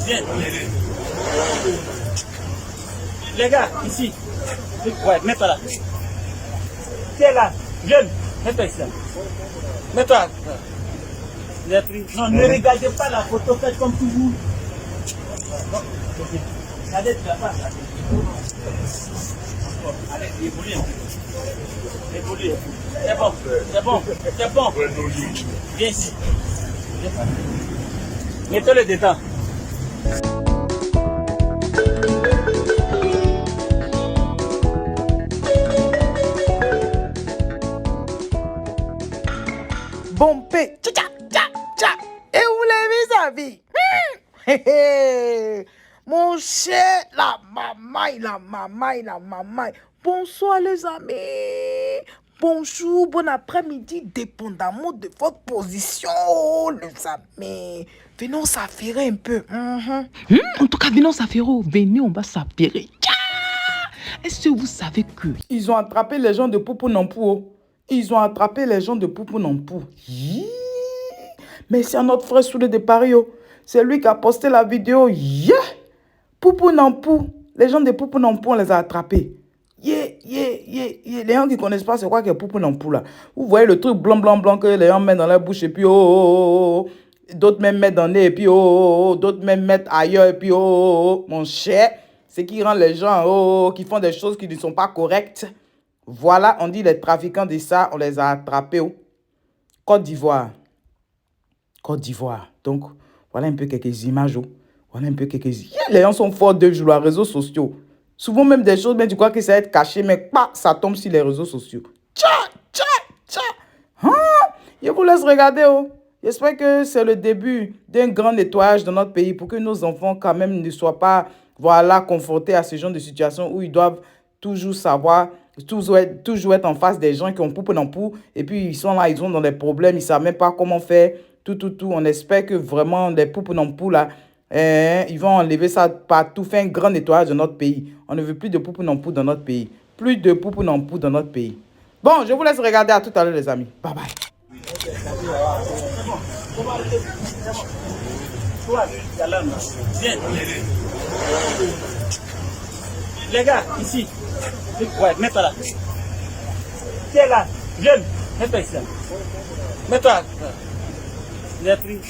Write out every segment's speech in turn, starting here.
Viens. Les gars, ici. Ouais, mets-toi là. Tiens là, jeune, mets-toi ici. Mets-toi. Non, ne regardez pas la photo, faites comme toujours. Regardez, tu vas pas. Allez, évolue un peu. Évolue. C'est bon, c'est bon, c'est bon. Viens ici. Mettez-le dedans. Bon P. Tcha, tcha, tcha, tcha. Et vous l'avez vu, sa vie? Mon cher, la maman. Bonsoir les amis. Bonjour, bon après-midi, dépendamment de votre position, les amis. Venons s'affairer un peu. En tout cas, venons s'affairer. Venez, on va s'affairer. Est-ce que vous savez que... Ils ont attrapé les gens de Poupou Nampou. Ils ont attrapé les gens de Poupou Nampou. Mais c'est notre frère Soulé de Paris. C'est lui qui a posté la vidéo. Poupou Nampou. Les gens de Poupou Nampou, on les a attrapés. Les gens qui ne connaissent pas, c'est quoi que Poupou Nampou là? Vous voyez le truc blanc que les gens mettent dans la bouche et puis d'autres même mettent dans le nez et puis d'autres même mettent ailleurs et puis mon cher, c'est qui rend les gens qui font des choses qui ne sont pas correctes. Voilà, on dit les trafiquants de ça, on les a attrapés. Côte d'Ivoire. Donc, voilà un peu quelques images. Voilà un peu quelques... Les gens sont forts de jouer les réseaux sociaux. Souvent même des choses, mais tu crois que ça va être caché, mais ça tombe sur les réseaux sociaux. Je vous laisse regarder. J'espère que c'est le début d'un grand nettoyage dans notre pays pour que nos enfants quand même ne soient pas confrontés à ce genre de situation où ils doivent toujours savoir, toujours être en face des gens qui ont Poupou Nampou et puis ils sont là, ils ont dans des problèmes, ils ne savent même pas comment faire, tout. On espère que vraiment les Poupou Nampou là, ils vont enlever ça partout, faire un grand nettoyage de notre pays. On ne veut plus de Poupou Nampou dans notre pays. Plus de Poupou Nampou dans notre pays. Bon, je vous laisse regarder. À tout à l'heure les amis. Bye bye. Viens. Les gars, ici. Ouais, mets-toi là. Tiens là, jeune, mets-toi ici. Mets-toi.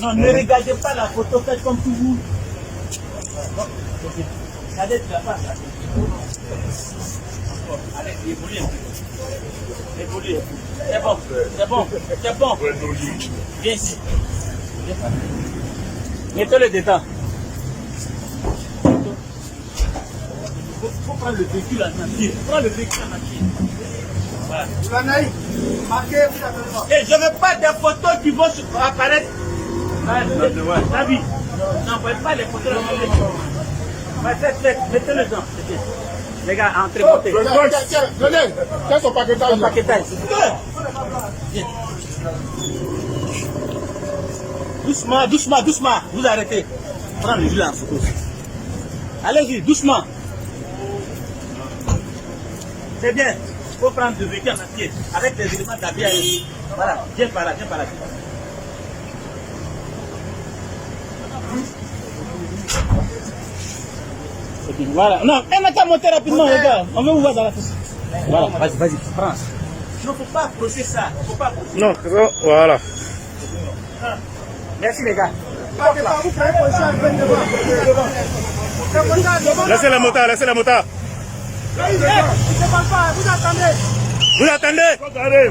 Non, ne regardez pas la photo, faites comme toujours. Regardez, tu vas pas. Allez, évolue un peu. Évolue. C'est bon. Viens ici. Mettez-le dedans. Faut prendre le véhicule à nature. Prends le véhicule à nature. Voilà. Et je ne veux pas des photos qui vont apparaître. David, n'envoyez pas les photos. Mettez-le dedans. Les gars, entrez, montez. Tiens son paquetage. Doucement. Vous arrêtez. Prends le gilet en photo. Allez-y, doucement. C'est bien. Il faut prendre le véhicule en acier avec les éléments d'habillage. Voilà, viens par là. Voilà. Non, on n'a qu'à monter rapidement, les gars. On veut vous voir dans la piste. Voilà, vas-y, prends. Il ne faut pas poser ça. Non, voilà. Merci, les gars. Laissez la motard. Vous attendez.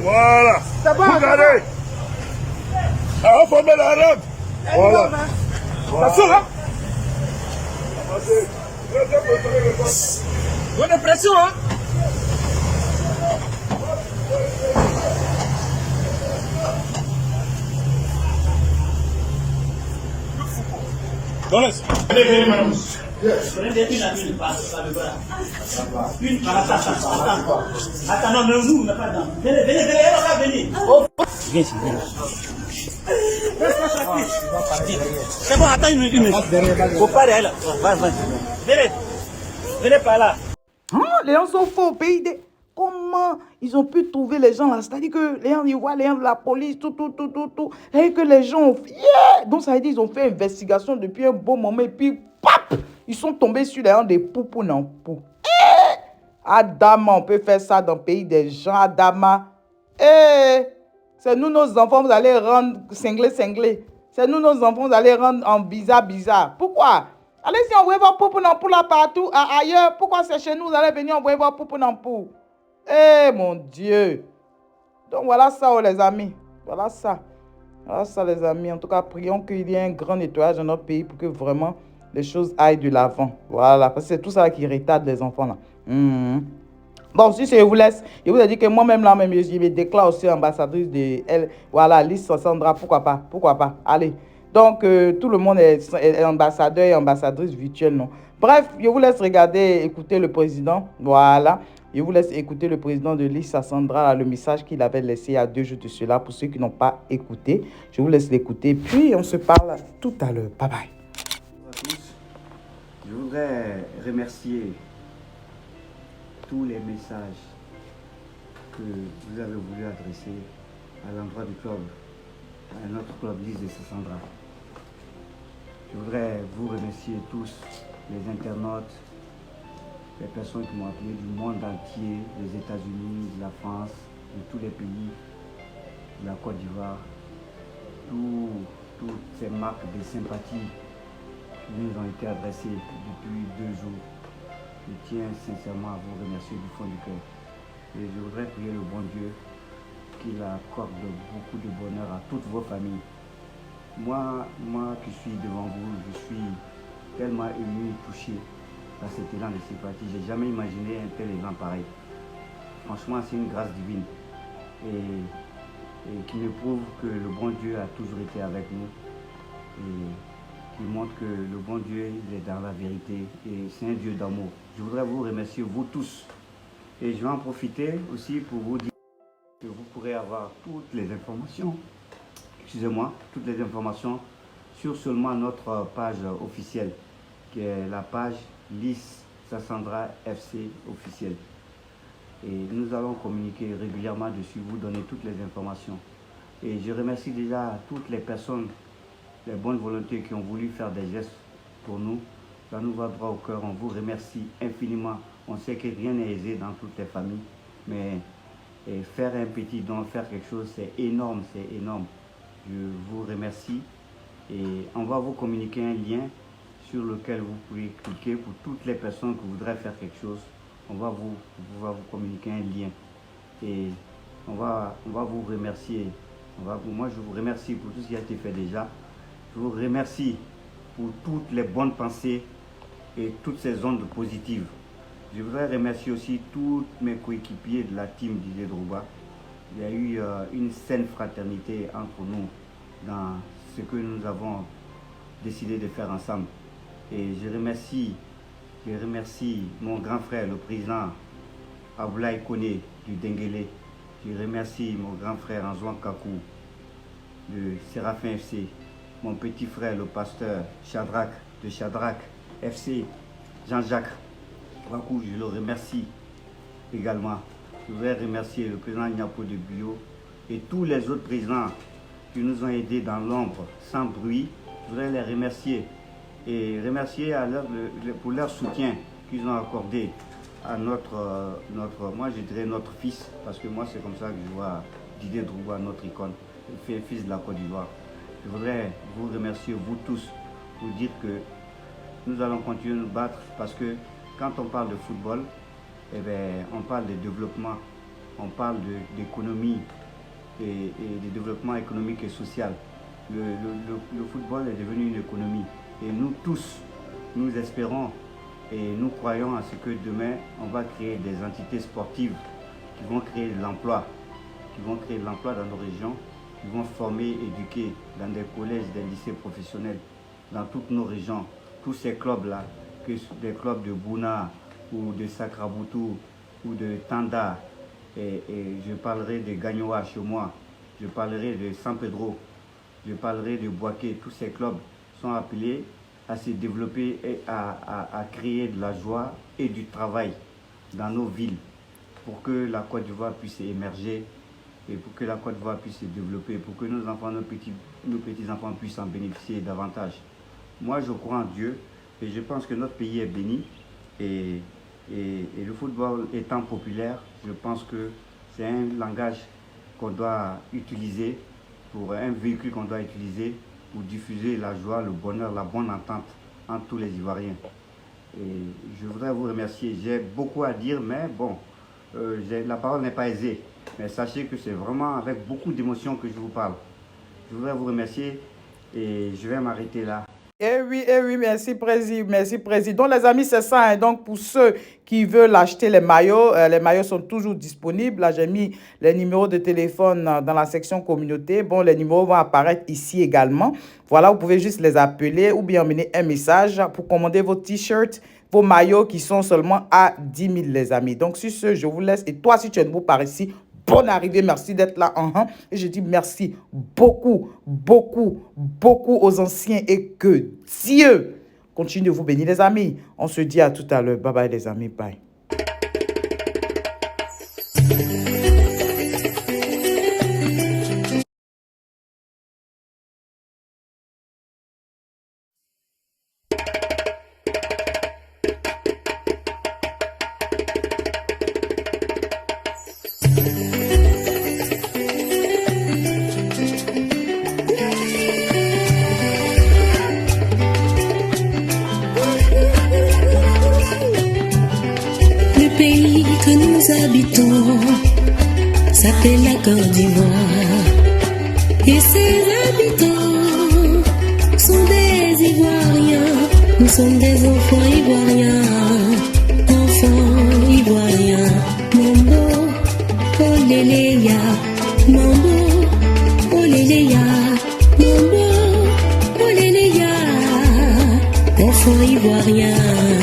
Voilà. Regardez. On forme la robe. Voilà. Bonne pression, hein? Allez, madame. Attends, non, mais nous, on n'a pas dedans. Venez, Viens ici, c'est bon, attends une minute. Faut pas derrière là. Venez par là. Les gens sont forts au pays. comment ils ont pu trouver les gens là? C'est-à-dire que les gens, ils voient les gens de la police, tout. Et que les gens ont fait. Yeah! Donc, ça veut dire qu'ils ont fait une investigation depuis un bon moment. Et puis, pap! Ils sont tombés sur les gens des poupous non pou. Adama, on peut faire ça dans le pays des gens, Adama. C'est nous, nos enfants, vous allez rendre cinglés. C'est nous, nos enfants, vous allez rendre en bizarre. Pourquoi? Allez-y, envoyez vos poupous non pou là partout, ailleurs. Pourquoi c'est chez nous, vous allez venir envoyer vos poupous non pou? Mon Dieu. Donc, voilà ça, les amis. Voilà ça, les amis. En tout cas, prions qu'il y ait un grand nettoyage dans notre pays pour que vraiment les choses aillent de l'avant. Voilà, parce que c'est tout ça qui retarde les enfants là. Bon, si je vous laisse, je vous ai dit que moi-même là, même, je me déclare aussi ambassadrice de elle. Voilà, Lys Sandra, pourquoi pas. Allez. Donc, tout le monde est ambassadeur et ambassadrice virtuelle, non? Bref, je vous laisse regarder, écouter le président. Voilà. Je vous laisse écouter le président de Lys Sandra, là, le message qu'il avait laissé il y a 2 jours de cela. Pour ceux qui n'ont pas écouté, je vous laisse l'écouter. Puis, on se parle tout à l'heure. Bye bye. Bonjour à tous. Je voudrais remercier tous les messages que vous avez voulu adresser à l'endroit du club, à notre club Lys Sandra. Je voudrais vous remercier tous, les internautes, les personnes qui m'ont appelé du monde entier, des États-Unis, de la France, de tous les pays, de la Côte d'Ivoire, toutes ces marques de sympathie qui nous ont été adressées depuis 2 jours. Je tiens sincèrement à vous remercier du fond du cœur. Et je voudrais prier le bon Dieu qu'il accorde beaucoup de bonheur à toutes vos familles. Moi qui suis devant vous, je suis tellement ému et touché par cet élan de sympathie. Je n'ai jamais imaginé un tel élan pareil. Franchement, c'est une grâce divine. Et qui me prouve que le bon Dieu a toujours été avec nous. Et qui montre que le bon Dieu il est dans la vérité. Et c'est un Dieu d'amour. Je voudrais vous remercier, vous tous. Et je vais en profiter aussi pour vous dire que vous pourrez avoir toutes les informations. Toutes les informations sur seulement notre page officielle, qui est la page Lys Sandra FC officielle. Et nous allons communiquer régulièrement dessus, vous donner toutes les informations. Et je remercie déjà toutes les personnes, les bonnes volontés qui ont voulu faire des gestes pour nous. Ça nous va droit au cœur, on vous remercie infiniment. On sait que rien n'est aisé dans toutes les familles, mais faire un petit don, faire quelque chose, c'est énorme, c'est énorme. Je vous remercie et on va vous communiquer un lien sur lequel vous pouvez cliquer pour toutes les personnes qui voudraient faire quelque chose. On va vous communiquer un lien et on va vous remercier. Moi, je vous remercie pour tout ce qui a été fait déjà. Je vous remercie pour toutes les bonnes pensées et toutes ces ondes positives. Je voudrais remercier aussi tous mes coéquipiers de la team Didier Drogba. Il y a eu une saine fraternité entre nous dans ce que nous avons décidé de faire ensemble. Et je remercie mon grand frère, le président Aboulaye Koné du Denguélé. Je remercie mon grand frère Anzouan Kakou de Séraphin FC. Mon petit frère, le pasteur Shadrach de Shadrach FC, Jean-Jacques Wakou, je le remercie également. Je voudrais remercier le président Niapo de Bio et tous les autres présidents qui nous ont aidés dans l'ombre, sans bruit. Je voudrais les remercier et remercier pour leur soutien qu'ils ont accordé à moi je dirais notre fils, parce que moi c'est comme ça que je vois Didier Drogba, notre icône, le fils de la Côte d'Ivoire. Je voudrais vous remercier, vous tous, pour dire que nous allons continuer à nous battre parce que quand on parle de football, eh bien, on parle de développement, on parle d'économie et de développement économique et social. Le football est devenu une économie et nous tous, nous espérons et nous croyons à ce que demain, on va créer des entités sportives qui vont créer de l'emploi, dans nos régions, qui vont former, éduquer dans des collèges, des lycées professionnels, dans toutes nos régions. Tous ces clubs-là, que des clubs de Bouna ou de Sakraboutou ou de Tanda, et je parlerai de Gagnoa chez moi, je parlerai de San Pedro, je parlerai de Boaké. Tous ces clubs sont appelés à se développer et à créer de la joie et du travail dans nos villes. pour que la Côte d'Ivoire puisse émerger et pour que la Côte d'Ivoire puisse se développer, pour que nos enfants, nos petits-enfants puissent en bénéficier davantage. Moi, je crois en Dieu et je pense que notre pays est béni et le football étant populaire, je pense que c'est un langage qu'on doit utiliser, pour un véhicule qu'on doit utiliser pour diffuser la joie, le bonheur, la bonne entente entre tous les Ivoiriens. Et je voudrais vous remercier. J'ai beaucoup à dire, mais bon, la parole n'est pas aisée. Mais sachez que c'est vraiment avec beaucoup d'émotion que je vous parle. Je voudrais vous remercier et je vais m'arrêter là. Eh oui, merci Président, merci Président. Donc les amis, c'est ça. Hein. Donc pour ceux qui veulent acheter les maillots sont toujours disponibles. Là, j'ai mis les numéros de téléphone dans la section communauté. Bon, les numéros vont apparaître ici également. Voilà, vous pouvez juste les appeler ou bien emmener un message pour commander vos t-shirts, vos maillots qui sont seulement à 10 000 les amis. Donc sur ce, je vous laisse. Et toi, si tu es nouveau par ici, bonne arrivée, merci d'être là. Et je dis merci beaucoup aux anciens et que Dieu continue de vous bénir les amis. On se dit à tout à l'heure. Bye bye les amis, bye. Que nous habitons s'appelle la Côte d'Ivoire et ses habitants sont des Ivoiriens. Nous sommes des enfants ivoiriens, Mambo, oh léléya, mambo, oh léléya, mambo, oh léléya, enfants ivoiriens.